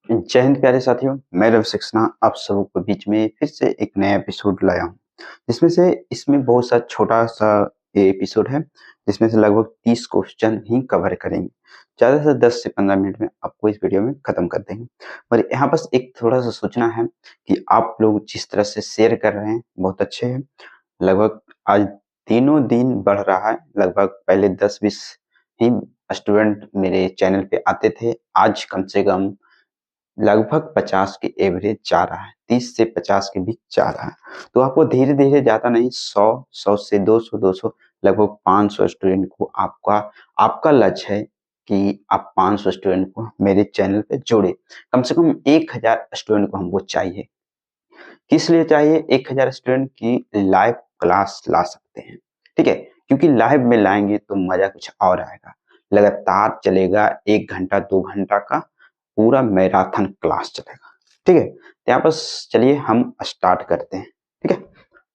जय हिंद प्यारे साथियों, मैं रवि सक्सेना आप सबों के बीच में फिर से एक नया एपिसोड लाया हूँ। इसमें बहुत सा छोटा सा ये एपिसोड है, जिसमें से लगभग 30 क्वेश्चन ही कवर करेंगे। ज़्यादा से 10 से 15 मिनट में आपको इस वीडियो में खत्म कर देंगे। और यहाँ बस एक थोड़ा सा सोचना है कि आप लोग जिस तरह से शेयर कर रहे हैं बहुत अच्छे हैं। लगभग आज तीनों दिन बढ़ रहा है। लगभग पहले 10-20 ही स्टूडेंट मेरे चैनल पे आते थे, आज कम से कम लगभग 50 के एवरेज जा रहा है, 30 से 50 के बीच जा रहा है। तो आपको धीरे धीरे ज्यादा नहीं, 100 से 200 लगभग 500 स्टूडेंट को आपका लक्ष्य है कि आप 500 स्टूडेंट को मेरे चैनल पे जोड़े। कम से कम 1000 स्टूडेंट को हमको चाहिए। किस लिए चाहिए? 1000 स्टूडेंट की लाइव क्लास ला सकते हैं, ठीक है, क्योंकि लाइव में लाएंगे तो मजा कुछ और आएगा। लगातार चलेगा, 1 घंटा 2 घंटा का पूरा मैराथन क्लास चलेगा, ठीक है। तो यहाँ बस चलिए हम स्टार्ट करते हैं, ठीक है।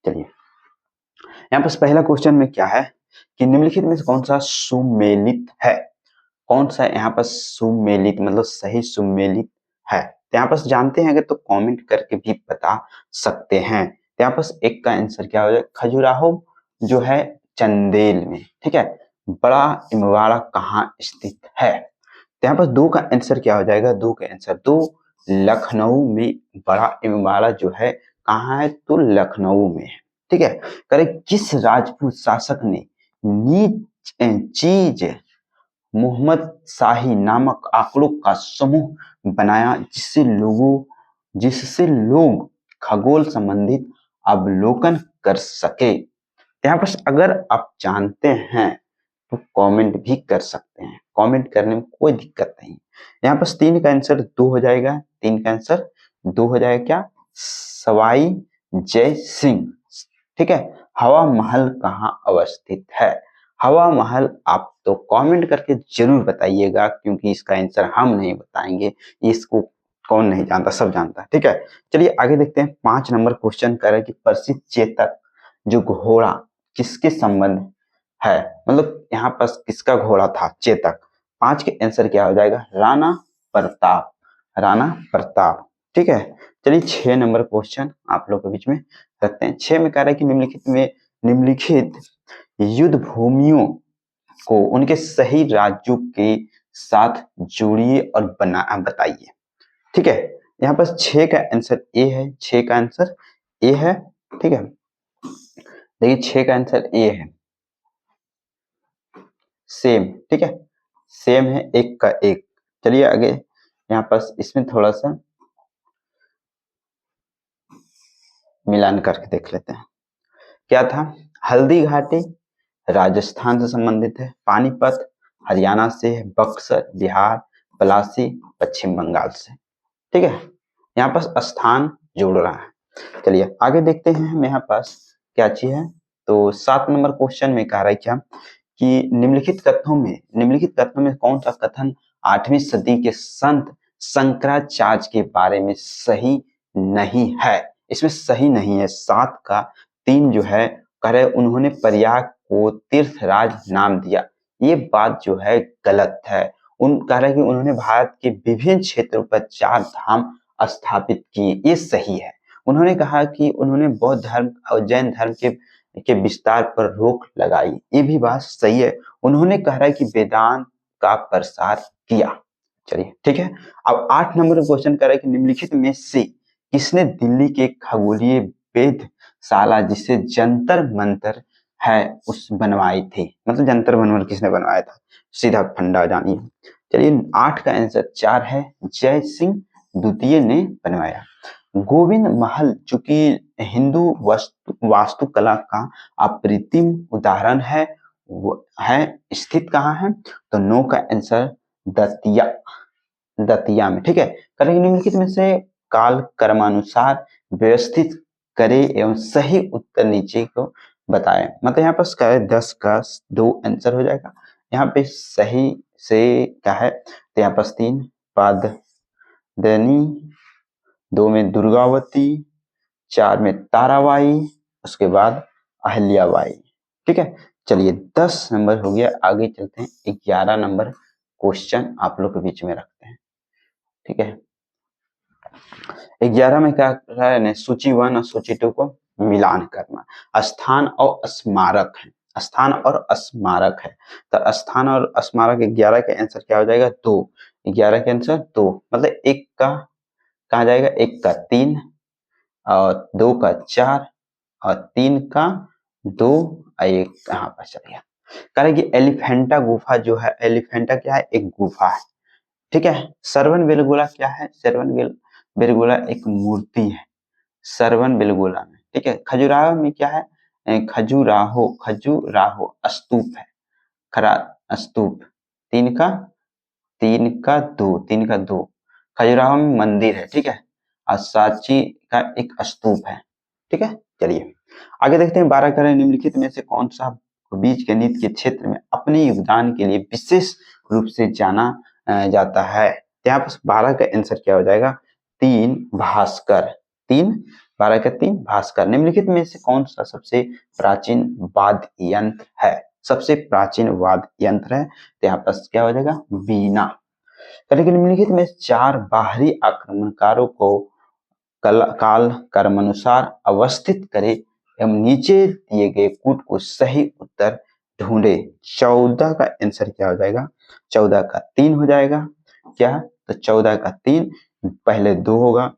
चलिए यहाँ बस पहला क्वेश्चन में क्या है कि निम्नलिखित में से कौन सा सुमेलित है? कौन सा यहाँ पर सुमेलित मतलब सही सुमेलित है? तो यहाँ पर जानते हैं अगर तो कमेंट करके भी बता सकते हैं। तो यहाँ पर एक का आंसर क्या हो जाए? खजुराहो जो है चंदेल में, ठीक है। बड़ा इमवाड़ा कहाँ स्थित है? तो यहाँ पर 2 का आंसर क्या हो जाएगा? 2 का आंसर 2 लखनऊ में। बड़ा इमवाड़ा जो है कहाँ है? तो लखनऊ में है, ठीक है। करे किस राजपूत शासक ने नीच चीज मोहम्मद शाही नामक आंकड़ों का समूह बनाया जिससे लोग खगोल संबंधित अवलोकन कर सके? यहाँ पर अगर आप जानते हैं तो कमेंट भी कर सकते हैं, कमेंट करने में कोई दिक्कत नहीं। यहाँ पर 3 का आंसर 2 हो जाएगा, 3 का आंसर 2 हो जाएगा। क्या? सवाई जय सिंह, ठीक है। हवा महल कहाँ अवस्थित है? हवा महल आप तो कमेंट करके जरूर बताइएगा, क्योंकि इसका आंसर हम नहीं बताएंगे, इसको कौन नहीं जानता, सब जानता है, ठीक है। चलिए आगे देखते हैं। 5 नंबर क्वेश्चन कर रहा है कि प्रसिद्ध चेतक जो घोड़ा किसके संबंध है? मतलब यहाँ पर किसका घोड़ा था? चेतक। 5 के आंसर क्या हो जाएगा? राणा प्रताप, राणा प्रताप, ठीक है। चलिए 6 नंबर क्वेश्चन आप लोग के बीच में रखते हैं। 6 में कह रहा है कि निम्नलिखित युद्ध भूमियों को उनके सही राज्यों के साथ जोड़िए और बताइए, ठीक है। यहाँ पर 6 का आंसर ए है, 6 का आंसर ए है, ठीक है। देखिए 6 का आंसर ए है, सेम, ठीक है, सेम है, एक का एक। चलिए आगे यहाँ पर इसमें थोड़ा सा मिलान करके देख लेते हैं। क्या था? हल्दी घाटी राजस्थान से संबंधित है, पानीपत हरियाणा से है, बक्सर बिहार, पलासी पश्चिम बंगाल से, ठीक है। यहाँ पर स्थान जोड़ रहा है। चलिए आगे देखते हैं हम यहाँ पास क्या चीज है। तो 7 नंबर क्वेश्चन में कह रहा है क्या कि निम्नलिखित कथनों में कौन सा कथन 8वीं सदी के संत शंकराचार्य के बारे में सही नहीं है? इसमें सही नहीं है। 7 का 3 जो है कह रहे उन्होंने प्रयाग को तीर्थराज नाम दिया, ये बात जो है गलत है। कह रहा है कि उन्होंने भारत के विभिन्न क्षेत्रों पर 4 धाम स्थापित किए, ये सही है। उन्होंने कहा कि उन्होंने बौद्ध धर्म और जैन धर्म के विस्तार पर रोक लगाई, ये भी बात सही है। उन्होंने कह रहा है कि वेदांत का प्रसार किया। चलिए ठीक है। अब 8 नंबर क्वेश्चन कर रहा है कि निम्नलिखित में से किसने दिल्ली के खगोलीय वेधशाला जिसे जंतर मंतर है उस बनवाई थी? मतलब जंतर मंतर किसने बनवाया था? सीधा फंडा जानिए। चलिए 8 का आंसर 4 है, जय सिंह द्वितीय ने बनवाया। गोविंद महल चूंकि हिंदू वास्तुकला का अप्रतिम उदाहरण है, वो है स्थित कहाँ है? तो 9 का आंसर दतिया में, ठीक है। करेंगे निम्नलिखित में से काल क्रमानुसार व्यवस्थित करे एवं सही उत्तर नीचे को बताएं। मतलब यहाँ पर 10 का 2 आंसर हो जाएगा। यहाँ पे सही से क्या है? तो यहाँ पर 3 पाददेनी, 2 में दुर्गावती, 4 में ताराबाई, उसके बाद अहिल्याबाई, ठीक है। चलिए 10 नंबर हो गया। आगे चलते हैं 11 नंबर क्वेश्चन आप लोग के बीच में रखते हैं, ठीक है। 11 में क्या कर रहा है, सूची 1 और सूची 2 को मिलान करना। स्थान और स्मारक है, स्थान और स्मारक है, तो स्थान और स्मारक 11 के आंसर क्या हो जाएगा, 2। 11 के आंसर 2, मतलब एक का कहा जाएगा, एक का 3 और 2 का 4 और 3 का 2 और एक कहाँ पर चल गया। कह कि एलिफेंटा गुफा जो है, एलिफेंटा क्या है, एक गुफा है, ठीक है। श्रवण बेलगोला क्या है, श्रवण बेलगोला एक मूर्ति है, श्रवण बेलगोला में, ठीक है। खजुराहो में क्या है, खजुराहो स्तूप है, खरा स्तूप, 3 का 3 का 2 खजुराहो में मंदिर है, ठीक है, और सांची का एक स्तूप है, ठीक है। चलिए आगे देखते हैं। 12 करें निम्नलिखित में से कौन सा बीज गणित के क्षेत्र में अपने योगदान के लिए विशेष रूप से जाना जाता है। यहाँ पर 12 का आंसर क्या हो जाएगा, 3 भास्कर, 3 12 का 3 भास्कर। निम्नलिखित में से कौन सा सबसे प्राचीन वाद्य यंत्र है, सबसे प्राचीन वाद्य यंत्र है, तो यहाँ पर क्या हो जाएगा, वीणा। लेकिन निम्नलिखित में 4 बाहरी आक्रमणकारों को काल कर्मानुसार अवस्थित करे एवं नीचे दिए गए कूट को सही उत्तर ढूंढे। 14 का आंसर क्या हो जाएगा, 14 का 3 हो जाएगा क्या, तो 14 का 3, पहले 2 होगा,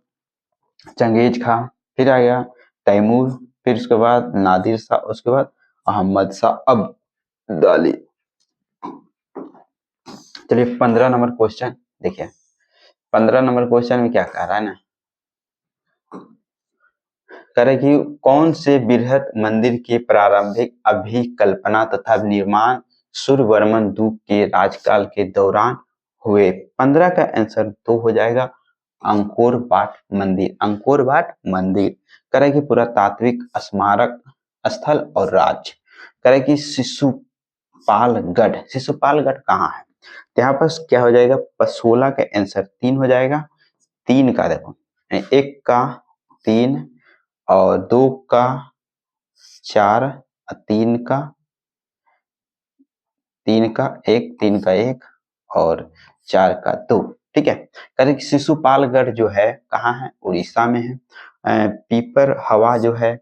चंगेज खां, फिर आएगा तैमूर, फिर उसके बाद नादिर शाह, उसके बाद अहमद शाह अब्दाली। चलिए 15 नंबर क्वेश्चन देखिए। 15 नंबर क्वेश्चन में क्या कह रहा है ना, करे कि कौन से बृहत मंदिर की प्रारंभिक अभिकल्पना तथा निर्माण सूर्यवर्मन दूत के राजकाल के दौरान हुए। 15 का आंसर 2 हो जाएगा, अंकोर वाट मंदिर, अंकोर वाट मंदिर। करे कि पुरातात्विक स्मारक स्थल और राज्य, करे कि शिशुपालगढ़, शिशुपालगढ़ कहाँ है, तो यहाँ पर क्या हो जाएगा, 16 का आंसर 3 हो जाएगा। 3 का देखो, 1 का 3 और 2 का 4 और 3 का 1, 3 का 1 और 4 का 2, ठीक है। कहते शिशुपालगढ़ जो है कहाँ है, उड़ीसा में है। पीपर हवा जो है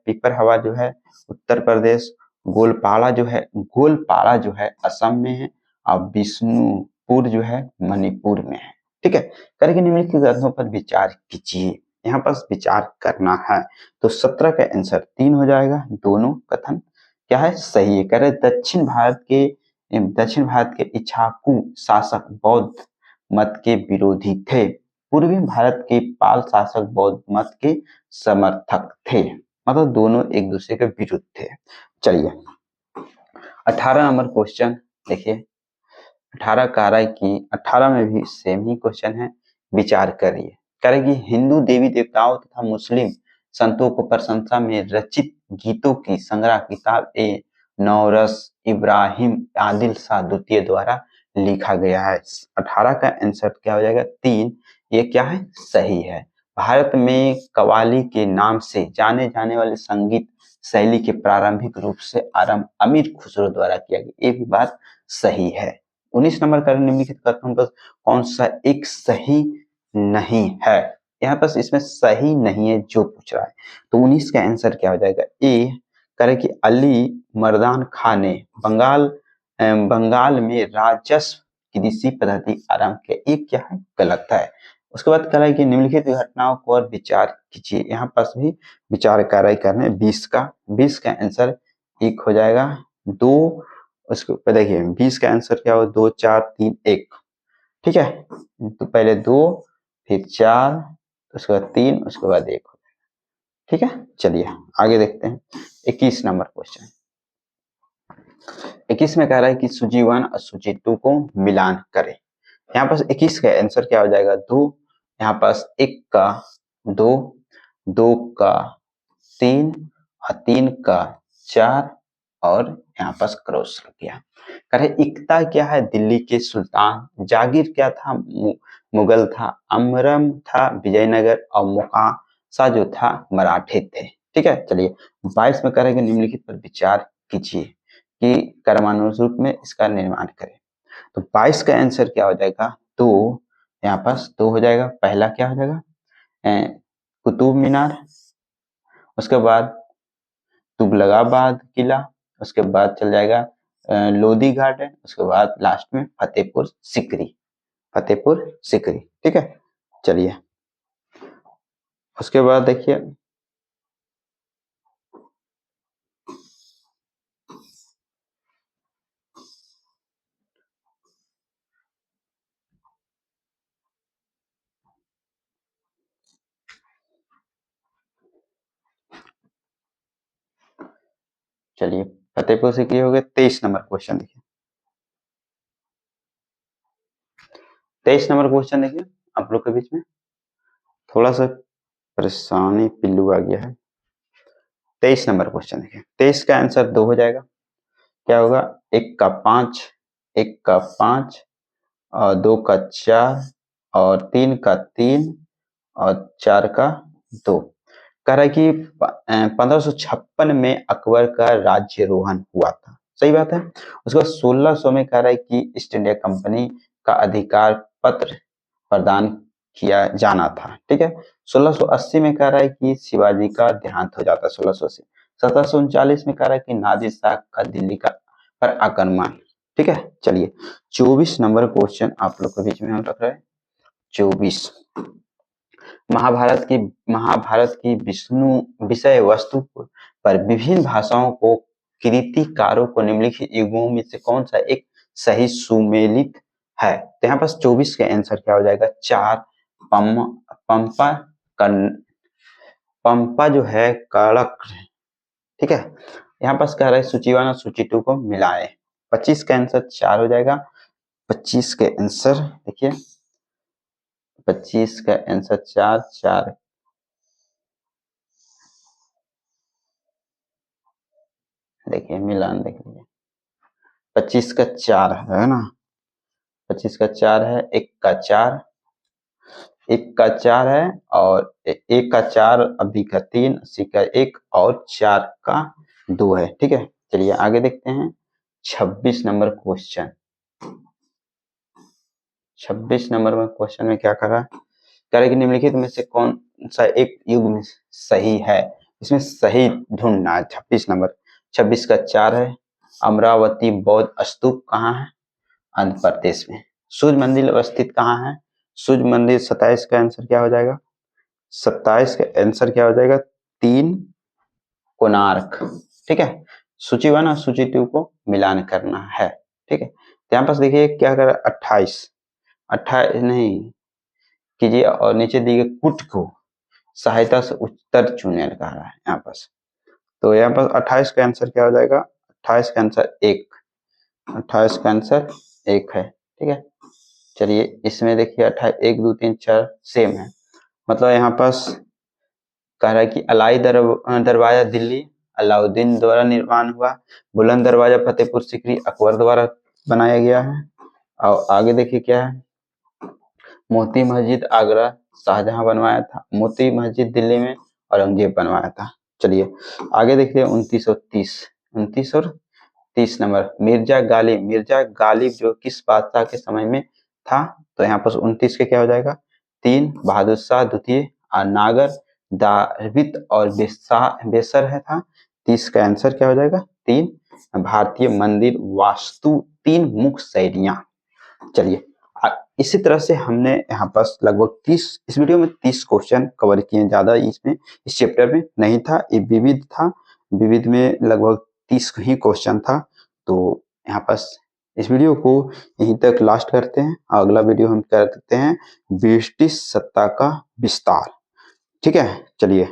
उत्तर प्रदेश। गोलपाड़ा जो है असम में है और विष्णुपुर जो है मणिपुर में है, ठीक है। करेंगे निम्नलिखित ग्रंथों पर विचार कीजिए, यहाँ पर विचार करना है। तो 17 का आंसर 3 हो जाएगा, दोनों कथन क्या है, सही है। कह रहे दक्षिण भारत के इक्ष्वाकु शासक बौद्ध मत के विरोधी थे, पूर्वी भारत के पाल शासक बौद्ध मत के समर्थक थे, मतलब दोनों एक दूसरे के विरुद्ध थे। चलिए 18 नंबर क्वेश्चन देखिए। 18 कह रहा है कि 18 में भी सेम ही क्वेश्चन है, विचार करिए। करेगी हिंदू देवी देवताओं तथा मुस्लिम संतों को प्रशंसा में रचित गीतों की संग्रह किताब ए नौरस इब्राहिम आदिल शाह द्वितीय द्वारा लिखा गया है। 18 का आंसर क्या हो जाएगा, 3, ये क्या है, सही है। भारत में कव्वाली के नाम से जाने जाने वाले संगीत शैली के प्रारंभिक रूप से आरंभ अमीर खुसरो द्वारा किया गया, ये भी बात सही है। 19 नंबर का निम्नलिखित कथनों पर कौन सा एक सही नहीं है, यहाँ पर इसमें सही नहीं है जो पूछ रहा है, तो 19 का आंसर क्या हो जाएगा, ए। करे कि अली मर्दान खान ने बंगाल में राजस्व कृषि पद्धति आरंभ किया, ये क्या है, गलत है। उसके बाद कह रहा है कि निम्नलिखित घटनाओं पर विचार कीजिए, यहाँ पर भी विचार कार्य करने। 20 का आंसर 1 हो जाएगा, 2 उसके ऊपर देखिए 20 का आंसर क्या हो, 2 4 3 1, ठीक है। तो पहले 2 फिर 4 उसके बाद 3 उसके बाद 1 हो जाएगा, ठीक है। चलिए आगे देखते हैं। 21 नंबर क्वेश्चन। 21 में कह रहा है कि सूची 1 और सूची 2 को मिलान करें। यहाँ पर 21 का आंसर क्या हो जाएगा, 2। यहाँ पास 1 का 2, 2 का 3 और 3 का 4 और यहाँ पास क्रॉस लग गया। करे इक्ता क्या है, दिल्ली के सुल्तान। जागीर क्या था, मुगल था। अमरम था विजयनगर और मुकाशा जो था मराठे थे, ठीक है। चलिए 22 में करेंगे निम्नलिखित पर विचार कीजिए कि क्रमानुरूप में इसका निर्माण करें। तो 22 का आंसर क्या हो जाएगा, 2। यहाँ पास 2 हो जाएगा, पहला क्या हो जाएगा, कुतुब मीनार, उसके बाद तुगलकाबाद किला, उसके बाद चल जाएगा लोधी गार्डन, उसके बाद लास्ट में फतेहपुर सिकरी, फतेहपुर सिकरी। ठीक है, चलिए उसके बाद देखिए चलिए फतेहपुर सिकरी हो गया। 23 नंबर क्वेश्चन देखिए, 23 नंबर क्वेश्चन देखिए आप लोग के बीच में थोड़ा सा परेशानी पिल्लू आ गया है। 23 नंबर क्वेश्चन देखिए, 23 का आंसर 2 हो जाएगा। क्या होगा, 1 का 5, 1 का 5 और 2 का 4 और 3 का 3 और 4 का 2। कह रहा है कि 1556 में अकबर का राज्यारोहण हुआ था, सही बात है। उसके बाद 1600 में कह रहा है कि ईस्ट इंडिया कंपनी का अधिकार पत्र प्रदान किया जाना था। ठीक है, 1680 में कह रहा है कि शिवाजी का देहांत हो जाता है 1680। 1739 में कह रहा है कि नादिर शाह का दिल्ली का पर आक्रमण। ठीक है, चलिए 24 नंबर क्वेश्चन आप लोग के बीच में हम रख रहे हैं। 24 महाभारत की विष्णु विषय वस्तु पर विभिन्न भाषाओं को कृतिकारों को निम्नलिखित युगों में से कौन सा एक सही सुमेलित है। तो यहाँ पास 24 का आंसर क्या हो जाएगा, 4 पंपा पंपा जो है कड़क। ठीक है, यहाँ पास कह रहा है सूची 1 और सूची 2 को मिलाए। 25 का आंसर 4 हो जाएगा। 25 के आंसर देखिए, 25 का आंसर 4 देखिए मिलान देख लीजिए, 25 का 4 है ना, 25 का 4 है, 1 का 4, 1 का 4 है और 1 का 4 अभी का 3, 80 का 1 और 4 का 2 है। ठीक है, चलिए आगे देखते हैं 26 नंबर क्वेश्चन। 26 नंबर में क्वेश्चन में क्या कर रहा है, कह रहा है कि निम्नलिखित में से कौन सा एक युग में सही है, इसमें सही ढूंढना है। 26 नंबर, 26 का 4 है। अमरावती बौद्ध स्तूप कहाँ है, आंध्र प्रदेश में। सूर्य मंदिर अवस्थित कहाँ है, सूर्य मंदिर। 27 का आंसर क्या हो जाएगा, 27 का आंसर क्या हो जाएगा, 3 कोणार्क। ठीक है, सूची 1 और सूची 2 को मिलान करना है। ठीक है, तो यहाँ पास देखिए क्या कर रहा है, 28 नहीं कीजिए और नीचे दी गई कुट को सहायता से उत्तर चुने कह रहा है यहाँ पास। तो यहाँ पर 28 का आंसर क्या हो जाएगा, 28 का आंसर 1, 28 का आंसर 1 है। ठीक है, चलिए इसमें देखिए 28 1 2 3 4 सेम है, मतलब यहाँ पास कह रहा है कि अलाई दरवाजा दिल्ली अलाउद्दीन द्वारा निर्माण हुआ, बुलंद दरवाजा फतेहपुर सिकरी अकबर द्वारा बनाया गया है। और आगे देखिए क्या है, मोती मस्जिद आगरा शाहजहां बनवाया था, मोती मस्जिद दिल्ली में औरंगजेब बनवाया था। चलिए आगे देखिए 29 और 30 नंबर, मिर्जा गालिब जो किस बादशाह के समय में था। तो यहाँ पर 29 के क्या हो जाएगा, 3 बहादुर शाह द्वितीय और नागर दारवित और बेसर है था। 30 का आंसर क्या हो जाएगा, 3 भारतीय मंदिर वास्तु 3 मुख्य शैलियां। चलिए इसी तरह से हमने यहाँ पर लगभग 30 इस वीडियो में 30 क्वेश्चन कवर किए, ज्यादा इसमें इस चैप्टर में नहीं था, ये विविध था, विविध में लगभग 30 ही क्वेश्चन था। तो यहाँ पर इस वीडियो को यहीं तक लास्ट करते हैं, अगला वीडियो हम करते हैं ब्रिटिश सत्ता का विस्तार। ठीक है, चलिए।